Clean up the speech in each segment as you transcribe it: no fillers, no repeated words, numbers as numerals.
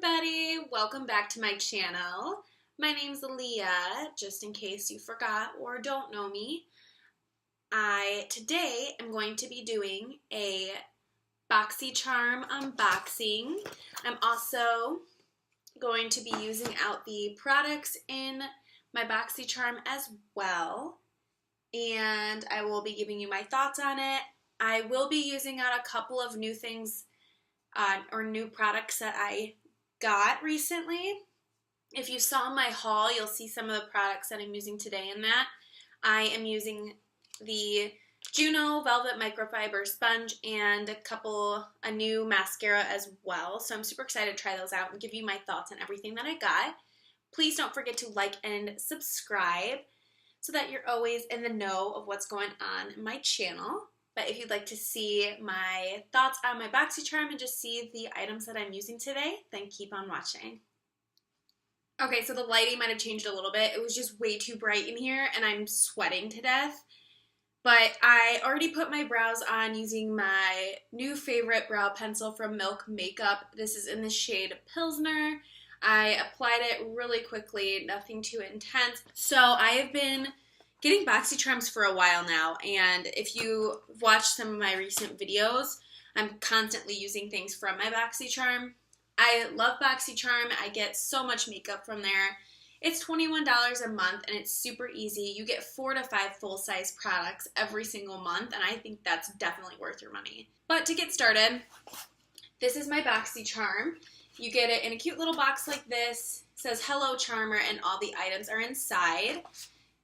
everybody, welcome back to my channel. My name's Lea, just in case you forgot or don't know me. Today am going to be doing a Boxycharm unboxing. I'm also going to be using out the products in my Boxycharm as well, and I will be giving you my thoughts on it. I will be using out a couple of new things or new products that I got recently. If you saw my haul, you'll see some of the products that I'm using today in that. I am using the Juno Velvet Microfiber Sponge and a new mascara as well. So I'm super excited to try those out and give you my thoughts on everything that I got. Please don't forget to like and subscribe so that you're always in the know of what's going on in my channel. But if you'd like to see my thoughts on my Boxycharm and just see the items that I'm using today, then keep on watching. Okay, so the lighting might have changed a little bit. It was just way too bright in here and I'm sweating to death. But I already put my brows on using my new favorite brow pencil from Milk Makeup. This is in the shade Pilsner. I applied it really quickly, nothing too intense. So I have been getting Boxycharms for a while now, and if you watch some of my recent videos, I'm constantly using things from my Boxycharm. I love Boxycharm. I get so much makeup from there. It's $21 a month, and it's super easy. You get 4 to 5 full-size products every single month, and I think that's definitely worth your money. But to get started, this is my Boxycharm. You get it in a cute little box like this. It says Hello Charmer, and all the items are inside.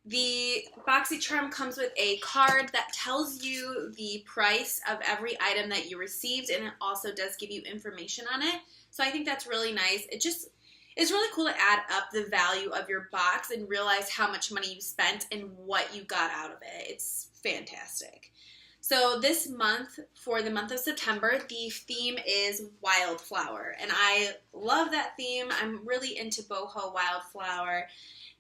The Boxycharm comes with a card that tells you the price of every item that you received, and it also does give you information on it. So I think that's really nice. It's really cool to add up the value of your box and realize how much money you spent and what you got out of it. It's fantastic. So this month, for the month of September, the theme is Wildflower, and I love that theme. I'm really into boho wildflower.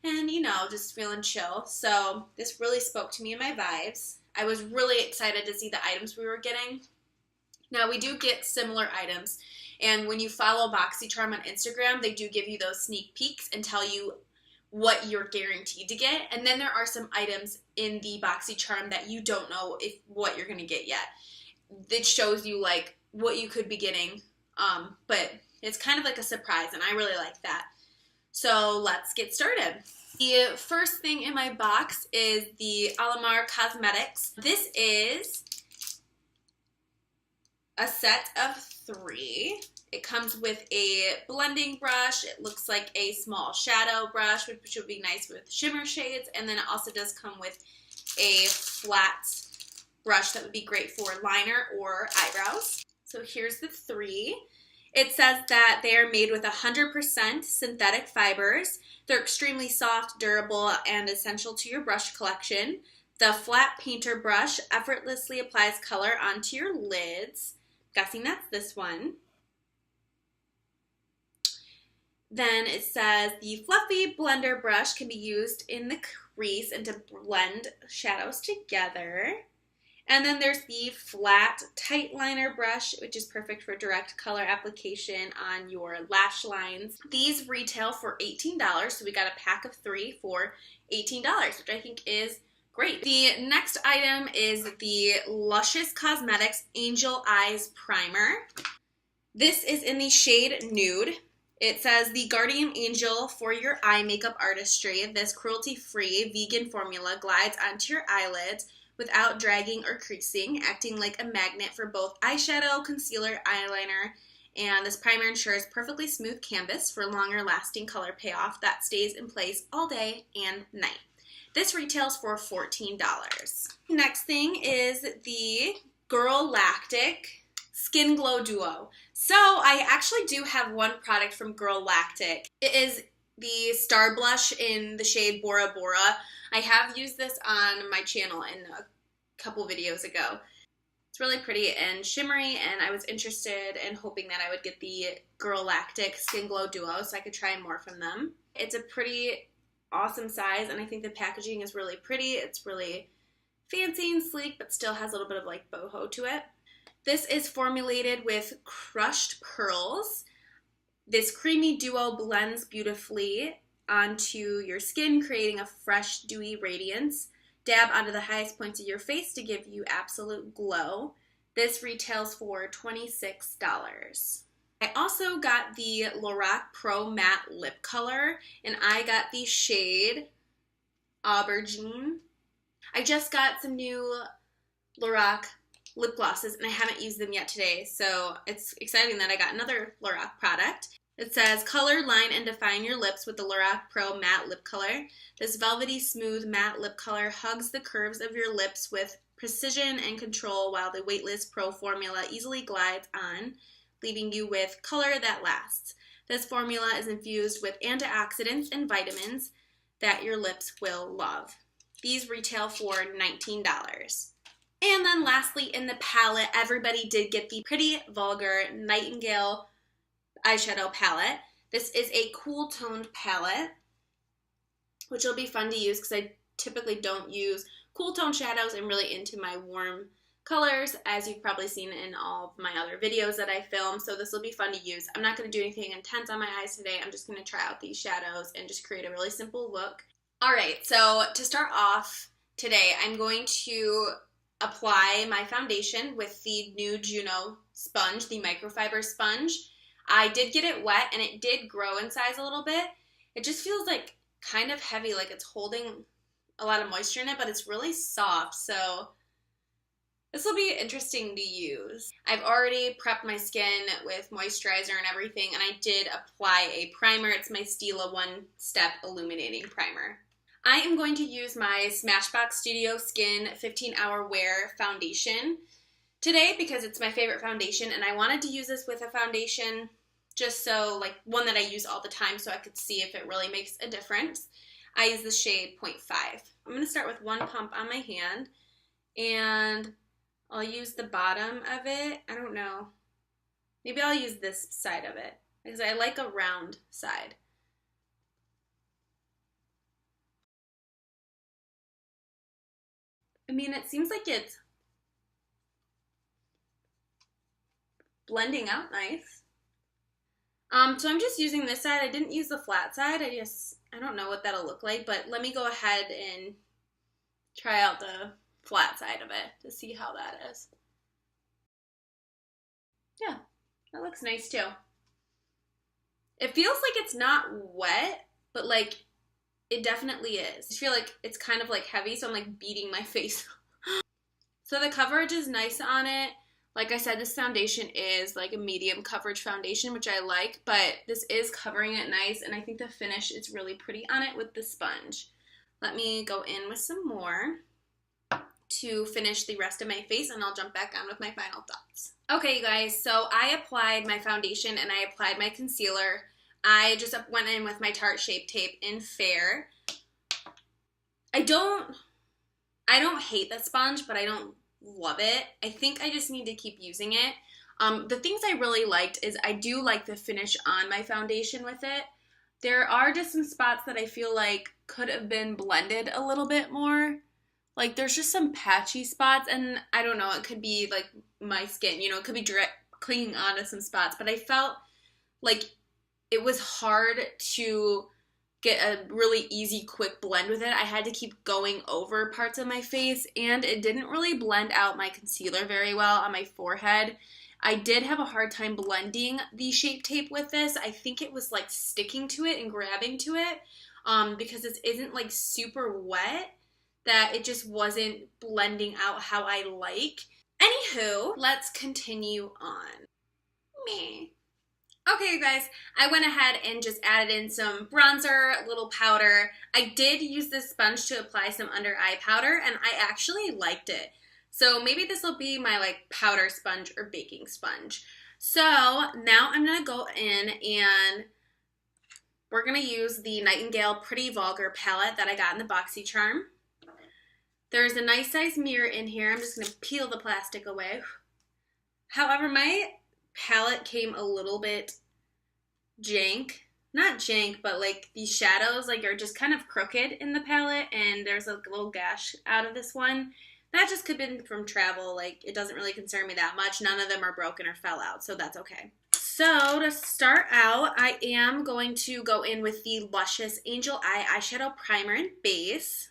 And, you know, just feeling chill. So this really spoke to me and my vibes. I was really excited to see the items we were getting. Now, we do get similar items. And when you follow Boxycharm on Instagram, they do give you those sneak peeks and tell you what you're guaranteed to get. And then there are some items in the Boxycharm that you don't know what you're going to get yet. It shows you, like, what you could be getting. But it's kind of like a surprise, and I really like that. So let's get started. The first thing in my box is the Alamar Cosmetics. This is a set of 3. It comes with a blending brush. It looks like a small shadow brush, which would be nice with shimmer shades. And then it also does come with a flat brush that would be great for liner or eyebrows. So here's the 3. It says that they are made with 100% synthetic fibers. They're extremely soft, durable, and essential to your brush collection. The flat painter brush effortlessly applies color onto your lids. I'm guessing that's this one. Then it says the fluffy blender brush can be used in the crease and to blend shadows together. And then there's the flat tight liner brush, which is perfect for direct color application on your lash lines. These retail for $18, so we got a pack of 3 for $18, which I think is great. The next item is the Luscious Cosmetics Angel Eyes Primer. This is in the shade Nude. It says the guardian angel for your eye makeup artistry. This cruelty-free vegan formula glides onto your eyelids without dragging or creasing, acting like a magnet for both eyeshadow, concealer, eyeliner, and this primer ensures perfectly smooth canvas for longer lasting color payoff that stays in place all day and night. This retails for $14. Next thing is the Girl Lactic Skin Glow Duo. So I actually do have one product from Girl Lactic. It is the Star Blush in the shade Bora Bora. I have used this on my channel in a couple videos ago. It's really pretty and shimmery, and I was interested in hoping that I would get the Girl Lactic Skin Glow Duo so I could try more from them. It's a pretty awesome size, and I think the packaging is really pretty. It's really fancy and sleek, but still has a little bit of like boho to it. This is formulated with crushed pearls. This creamy duo blends beautifully onto your skin, creating a fresh, dewy radiance. Dab onto the highest points of your face to give you absolute glow. This retails for $26. I also got the Lorac Pro Matte Lip Color, and I got the shade Aubergine. I just got some new Lorac lip glosses, and I haven't used them yet today, so it's exciting that I got another Lorac product. It says, color, line, and define your lips with the Lorac Pro Matte Lip Color. This velvety, smooth, matte lip color hugs the curves of your lips with precision and control, while the weightless Pro formula easily glides on, leaving you with color that lasts. This formula is infused with antioxidants and vitamins that your lips will love. These retail for $19. And then lastly, in the palette, everybody did get the Pretty Vulgar Nightingale eyeshadow palette. This is a cool toned palette, which will be fun to use because I typically don't use cool tone shadows. I'm really into my warm colors, as you've probably seen in all of my other videos that I film, so this will be fun to use. I'm not going to do anything intense on my eyes today. I'm just going to try out these shadows and just create a really simple look. Alright, so to start off today, I'm going to apply my foundation with the new Juno sponge, the microfiber sponge. I did get it wet and it did grow in size a little bit. It just feels like kind of heavy, like it's holding a lot of moisture in it, but it's really soft, so this will be interesting to use. I've already prepped my skin with moisturizer and everything, and I did apply a primer. It's my Stila One Step Illuminating Primer. I am going to use my Smashbox Studio Skin 15-Hour Wear Foundation today because it's my favorite foundation, and I wanted to use this with a foundation just so, like, one that I use all the time so I could see if it really makes a difference. I use the shade 0.5. I'm going to start with one pump on my hand, and I'll use the bottom of it. I don't know. Maybe I'll use this side of it because I like a round side. I mean, it seems like it's blending out nice. So I'm just using this side. I didn't use the flat side. I don't know what that'll look like, but let me go ahead and try out the flat side of it to see how that is. Yeah, that looks nice too. It feels like it's not wet, but like it definitely is. I feel like it's kind of like heavy, so I'm like beating my face. So the coverage is nice on it. Like I said, this foundation is like a medium coverage foundation, which I like, but this is covering it nice, and I think the finish is really pretty on it with the sponge. Let me go in with some more to finish the rest of my face, and I'll jump back on with my final thoughts. Okay, you guys, so I applied my foundation and I applied my concealer. I just went in with my Tarte Shape Tape in Fair. I don't hate that sponge, but I don't love it. I think I just need to keep using it. The things I really liked is I do like the finish on my foundation with it. There are just some spots that I feel like could have been blended a little bit more. Like there's just some patchy spots, and I don't know, it could be like my skin, it could be clinging onto some spots, but I felt like it was hard to get a really easy, quick blend with it. I had to keep going over parts of my face, and it didn't really blend out my concealer very well on my forehead. I did have a hard time blending the Shape Tape with this. I think it was like sticking to it and grabbing to it because this isn't like super wet, that it just wasn't blending out how I like. Anywho, let's continue on. Me. Okay, you guys, I went ahead and just added in some bronzer, a little powder. I did use this sponge to apply some under eye powder, and I actually liked it. So maybe this will be my like powder sponge or baking sponge. So now I'm going to go in and we're going to use the Nightingale Pretty Vulgar palette that I got in the Boxycharm. There's a nice size mirror in here. I'm just going to peel the plastic away. However, my palette came a little bit jank. Not jank, but like these shadows like are just kind of crooked in the palette, and there's a little gash out of this one. That just could have been from travel. Like, it doesn't really concern me that much. None of them are broken or fell out, so that's okay. So to start out, I am going to go in with the Luscious Angel Eye Eyeshadow Primer and Base.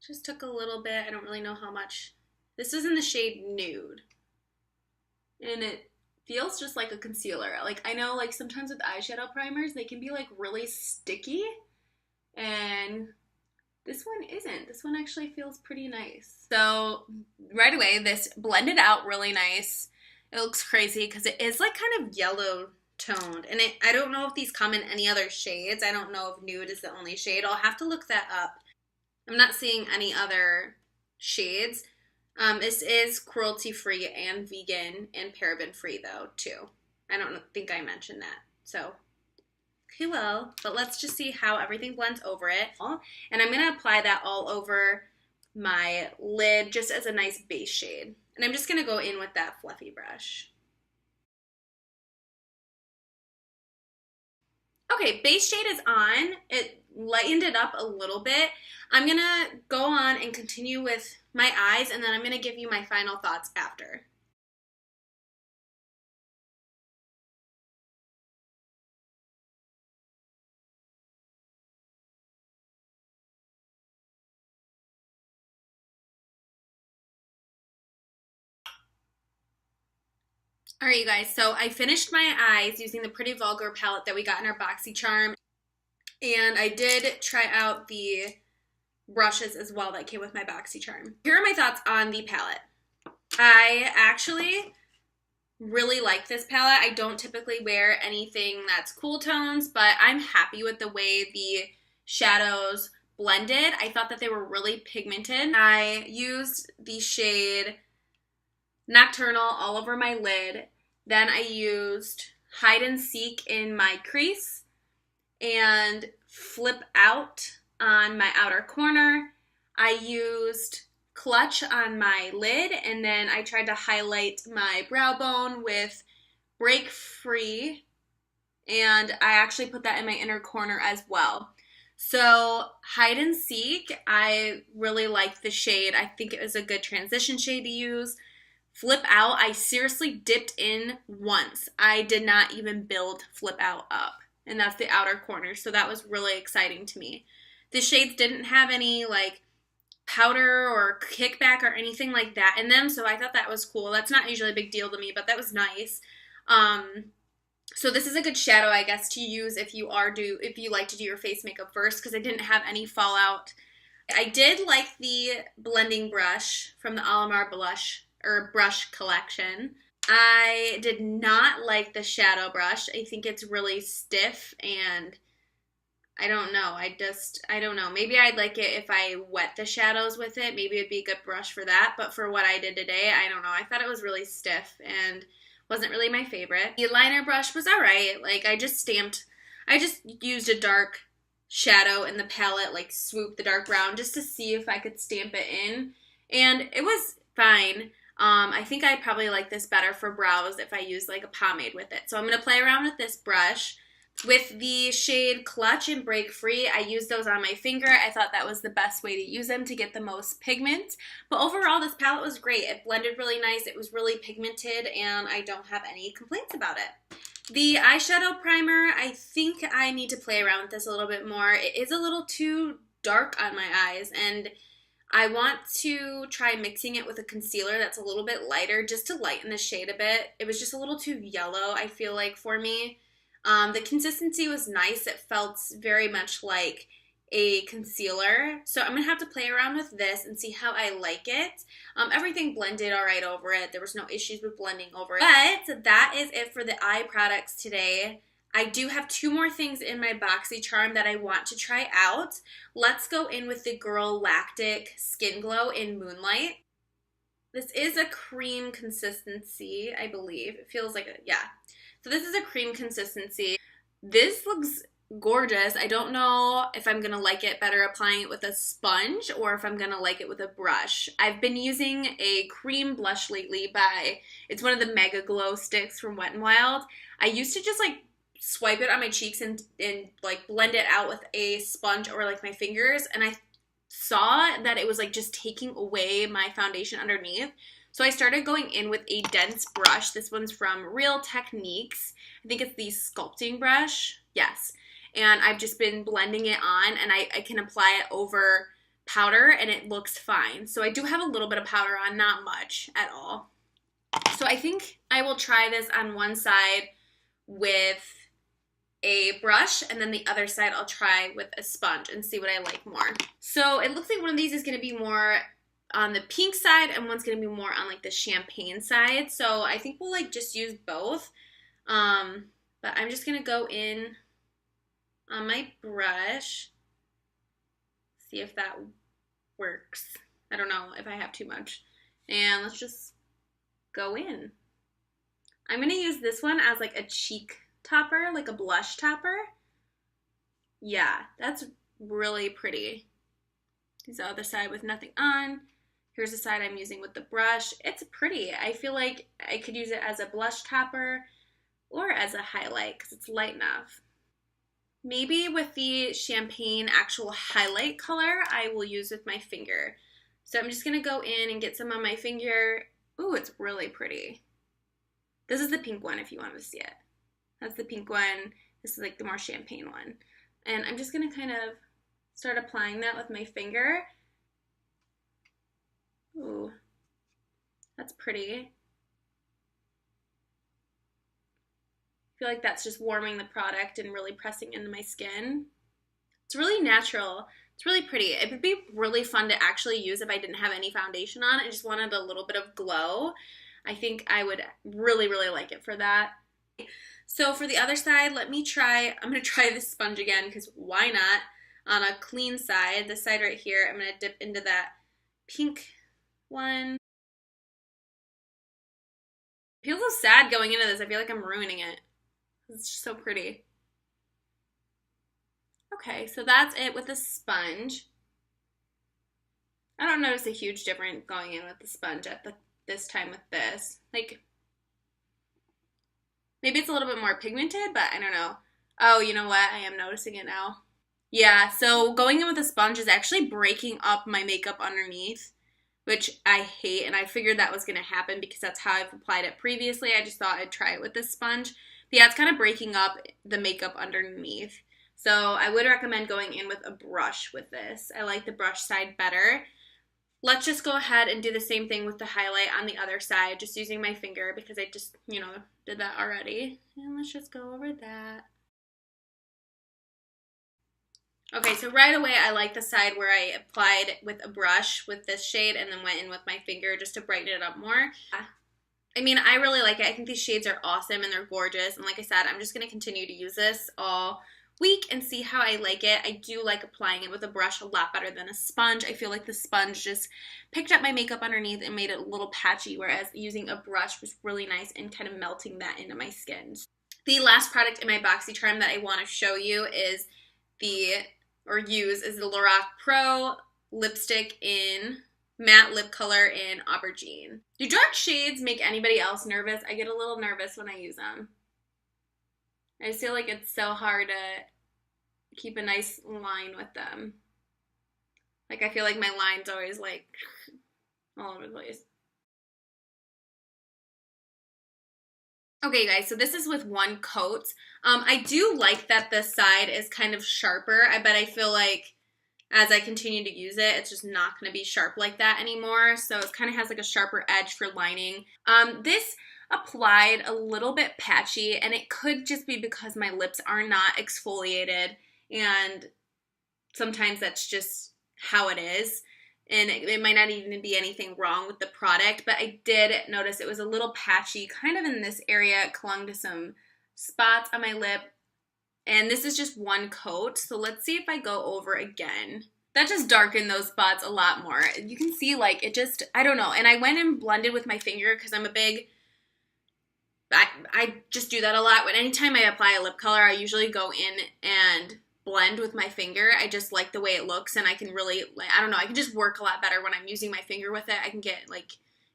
Just took a little bit. I don't really know how much. This is in the shade Nude. And it feels just like a concealer. Like, I know, like, sometimes with eyeshadow primers, they can be, like, really sticky. And this one isn't. This one actually feels pretty nice. So right away, this blended out really nice. It looks crazy because it is like kind of yellow toned. And I don't know if these come in any other shades. I don't know if Nude is the only shade. I'll have to look that up. I'm not seeing any other shades. This is cruelty-free and vegan and paraben-free though, too. I don't think I mentioned that. So, okay, well, but let's just see how everything blends over it. And I'm going to apply that all over my lid just as a nice base shade. And I'm just going to go in with that fluffy brush. Okay, base shade is on. It lightened it up a little bit. I'm going to go on and continue with my eyes, and then I'm going to give you my final thoughts after. Alright, you guys, so I finished my eyes using the Pretty Vulgar palette that we got in our Boxycharm, and I did try out the brushes as well that came with my Boxycharm. Here are my thoughts on the palette. I actually really like this palette. I don't typically wear anything that's cool tones, but I'm happy with the way the shadows blended. I thought that they were really pigmented. I used the shade Nocturnal all over my lid. Then I used Hide and Seek in my crease and Flip Out on my outer corner. I used Clutch on my lid, and then I tried to highlight my brow bone with Break Free, and I actually put that in my inner corner as well. So Hide and Seek, I really like the shade. I think it was a good transition shade to use. Flip Out, I seriously dipped in once. I did not even build Flip Out up, and that's the outer corner, so that was really exciting to me. The shades didn't have any like powder or kickback or anything like that in them, so I thought that was cool. That's not usually a big deal to me, but that was nice. So this is a good shadow, I guess, to use if you like to do your face makeup first, because I didn't have any fallout. I did like the blending brush from the Alamar brush collection. I did not like the shadow brush. I think it's really stiff, and I don't know. I don't know. Maybe I'd like it if I wet the shadows with it. Maybe it'd be a good brush for that. But for what I did today, I don't know. I thought it was really stiff and wasn't really my favorite. The liner brush was alright. Like, I just used a dark shadow in the palette, like swoop the dark brown, just to see if I could stamp it in. And it was fine. I think I'd probably like this better for brows if I used like a pomade with it. So I'm going to play around with this brush. With the shade Clutch and Break Free, I used those on my finger. I thought that was the best way to use them to get the most pigment. But overall, this palette was great. It blended really nice. It was really pigmented, and I don't have any complaints about it. The eyeshadow primer, I think I need to play around with this a little bit more. It is a little too dark on my eyes, and I want to try mixing it with a concealer that's a little bit lighter just to lighten the shade a bit. It was just a little too yellow, I feel like, for me. The consistency was nice. It felt very much like a concealer. So I'm going to have to play around with this and see how I like it. Everything blended all right over it. There was no issues with blending over it. But that is it for the eye products today. I do have two more things in my Boxycharm that I want to try out. Let's go in with the Girl Lactic Skin Glow in Moonlight. This is a cream consistency, I believe. It feels like yeah. So this is a cream consistency. This looks gorgeous. I don't know if I'm going to like it better applying it with a sponge or if I'm going to like it with a brush. I've been using a cream blush lately it's one of the Mega Glow sticks from Wet n Wild. I used to just like swipe it on my cheeks and like blend it out with a sponge or like my fingers, and I saw that it was like just taking away my foundation underneath. So I started going in with a dense brush. This one's from Real Techniques. I think it's the sculpting brush. Yes. And I've just been blending it on, and I can apply it over powder and it looks fine. So I do have a little bit of powder on, not much at all. So I think I will try this on one side with a brush, and then the other side I'll try with a sponge and see what I like more. So it looks like one of these is going to be more on the pink side and one's going to be more on like the champagne side. So I think we'll like just use both. But I'm just going to go in on my brush, see if that works. I don't know if I have too much. And let's just go in. I'm going to use this one as like a cheek topper, like a blush topper. Yeah, that's really pretty. Here's the other side with nothing on. Here's the side I'm using with the brush. It's pretty. I feel like I could use it as a blush topper or as a highlight because it's light enough. Maybe with the champagne actual highlight color, I will use with my finger. So I'm just going to go in and get some on my finger. Ooh, it's really pretty. This is the pink one if you want to see it. That's the pink one. This is like the more champagne one. And I'm just going to kind of start applying that with my finger. Ooh, that's pretty. I feel like that's just warming the product and really pressing into my skin. It's really natural. It's really pretty. It would be really fun to actually use if I didn't have any foundation on. I just wanted a little bit of glow. I think I would really, really like it for that. So for the other side, I'm going to try this sponge again because why not? On a clean side, this side right here, I'm going to dip into that pink one. I feel so sad going into this. I feel like I'm ruining it. It's just so pretty. Okay, so that's it with the sponge. I don't notice a huge difference going in with the sponge at this time with this. Like, maybe it's a little bit more pigmented, but I don't know. Oh, you know what? I am noticing it now. Yeah, so going in with a sponge is actually breaking up my makeup underneath, which I hate, and I figured that was going to happen because that's how I've applied it previously. I just thought I'd try it with this sponge. But yeah, it's kind of breaking up the makeup underneath. So I would recommend going in with a brush with this. I like the brush side better. Let's just go ahead and do the same thing with the highlight on the other side, just using my finger because I just, did that already. And let's just go over that. Okay, so right away I like the side where I applied with a brush with this shade and then went in with my finger just to brighten it up more. I mean, I really like it. I think these shades are awesome and they're gorgeous. And like I said, I'm just going to continue to use this all week and see how I like it. I do like applying it with a brush a lot better than a sponge. I feel like the sponge just picked up my makeup underneath and made it a little patchy, whereas using a brush was really nice and kind of melting that into my skin. The last product in my Boxycharm that I want to show you is the Lorac Pro lipstick in matte lip color in aubergine. Do dark shades make anybody else nervous? I get a little nervous when I use them. I just feel like it's so hard to keep a nice line with them. Like I feel like my line's always like all over the place. Okay guys, so this is with one coat. I do like that this side is kind of sharper, but I feel like as I continue to use it, it's just not going to be sharp like that anymore. So it kind of has like a sharper edge for lining. This applied a little bit patchy, and it could just be because my lips are not exfoliated, and sometimes that's just how it is. And it might not even be anything wrong with the product, but I did notice it was a little patchy, kind of in this area. It clung to some spots on my lip. And this is just one coat, so let's see if I go over again. That just darkened those spots a lot more. You can see, like, it just, I don't know. And I went and blended with my finger because I'm a big, I just do that a lot. When anytime I apply a lip color, I usually go in and blend with my finger. I just like the way it looks, and I can really, like, I don't know, I can just work a lot better when I'm using my finger with it. I can get, like,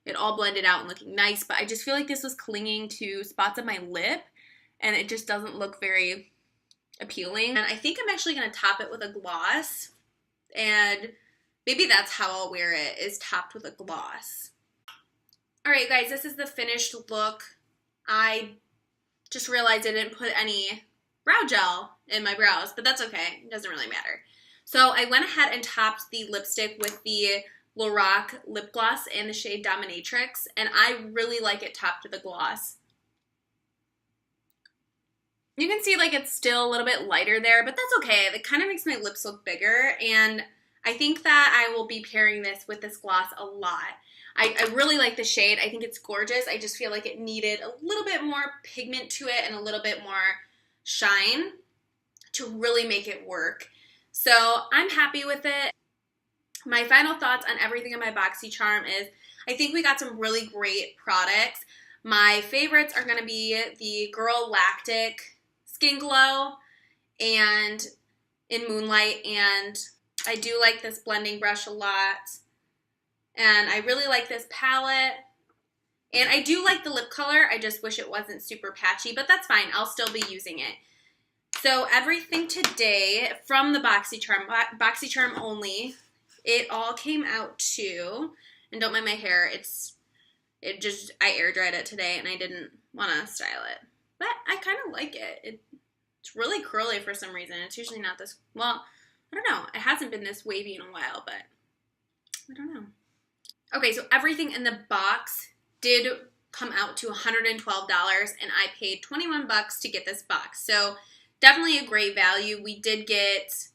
it all blended out and looking nice, but I just feel like this was clinging to spots of my lip, and it just doesn't look very appealing. And I think I'm actually going to top it with a gloss, and maybe that's how I'll wear it, is topped with a gloss. Alright guys, this is the finished look. I just realized I didn't put any brow gel in my brows, but that's okay. It doesn't really matter. So I went ahead and topped the lipstick with the Lorac lip gloss in the shade Dominatrix, and I really like it topped to the gloss. You can see like it's still a little bit lighter there, but that's okay. It kind of makes my lips look bigger, and I think that I will be pairing this with this gloss a lot. I really like the shade. I think it's gorgeous. I just feel like it needed a little bit more pigment to it and a little bit more shine to really make it work. So I'm happy with it. My final thoughts on everything in my Boxycharm is I think we got some really great products. My favorites are going to be the Girl Lactic Skin Glow and in Moonlight, and I do like this blending brush a lot. And I really like this palette. And I do like the lip color. I just wish it wasn't super patchy, but that's fine. I'll still be using it. So everything today from the Boxycharm only, it all came out to, and don't mind my hair, I air dried it today and I didn't want to style it. But I kind of like it. It's really curly for some reason. It's usually not this, well, I don't know. It hasn't been this wavy in a while, but I don't know. Okay, so everything in the box did come out to $112, and I paid $21 to get this box. So definitely a great value. We did get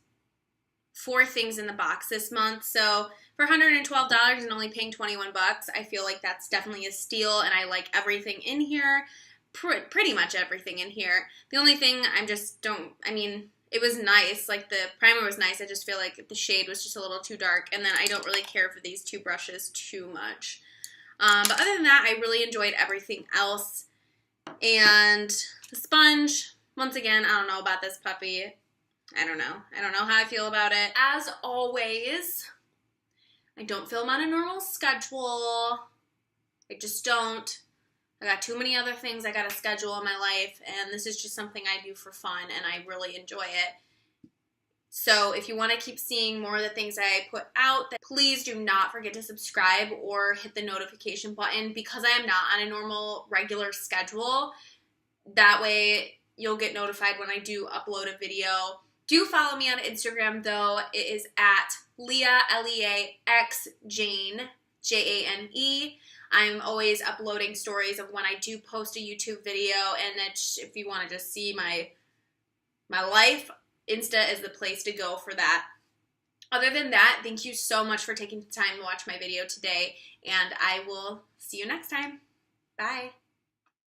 4 things in the box this month. So for $112 and only paying $21, I feel like that's definitely a steal, and I like everything in here. Pretty much everything in here. The only thing it was nice, like the primer was nice, I just feel like the shade was just a little too dark, and then I don't really care for these 2 brushes too much. But other than that, I really enjoyed everything else. And the sponge, once again, I don't know about this puppy. I don't know how I feel about it. As always, I don't film on a normal schedule. I just don't. I got too many other things I got to schedule in my life, and this is just something I do for fun, and I really enjoy it. So if you want to keep seeing more of the things I put out, then please do not forget to subscribe or hit the notification button, because I am not on a normal, regular schedule. That way you'll get notified when I do upload a video. Do follow me on Instagram, though. It is at Lea, L-E-A-X, Jane, J-A-N-E. I'm always uploading stories of when I do post a YouTube video, and if you want to just see my life, Insta is the place to go for that. Other than that, thank you so much for taking the time to watch my video today, and I will see you next time. Bye.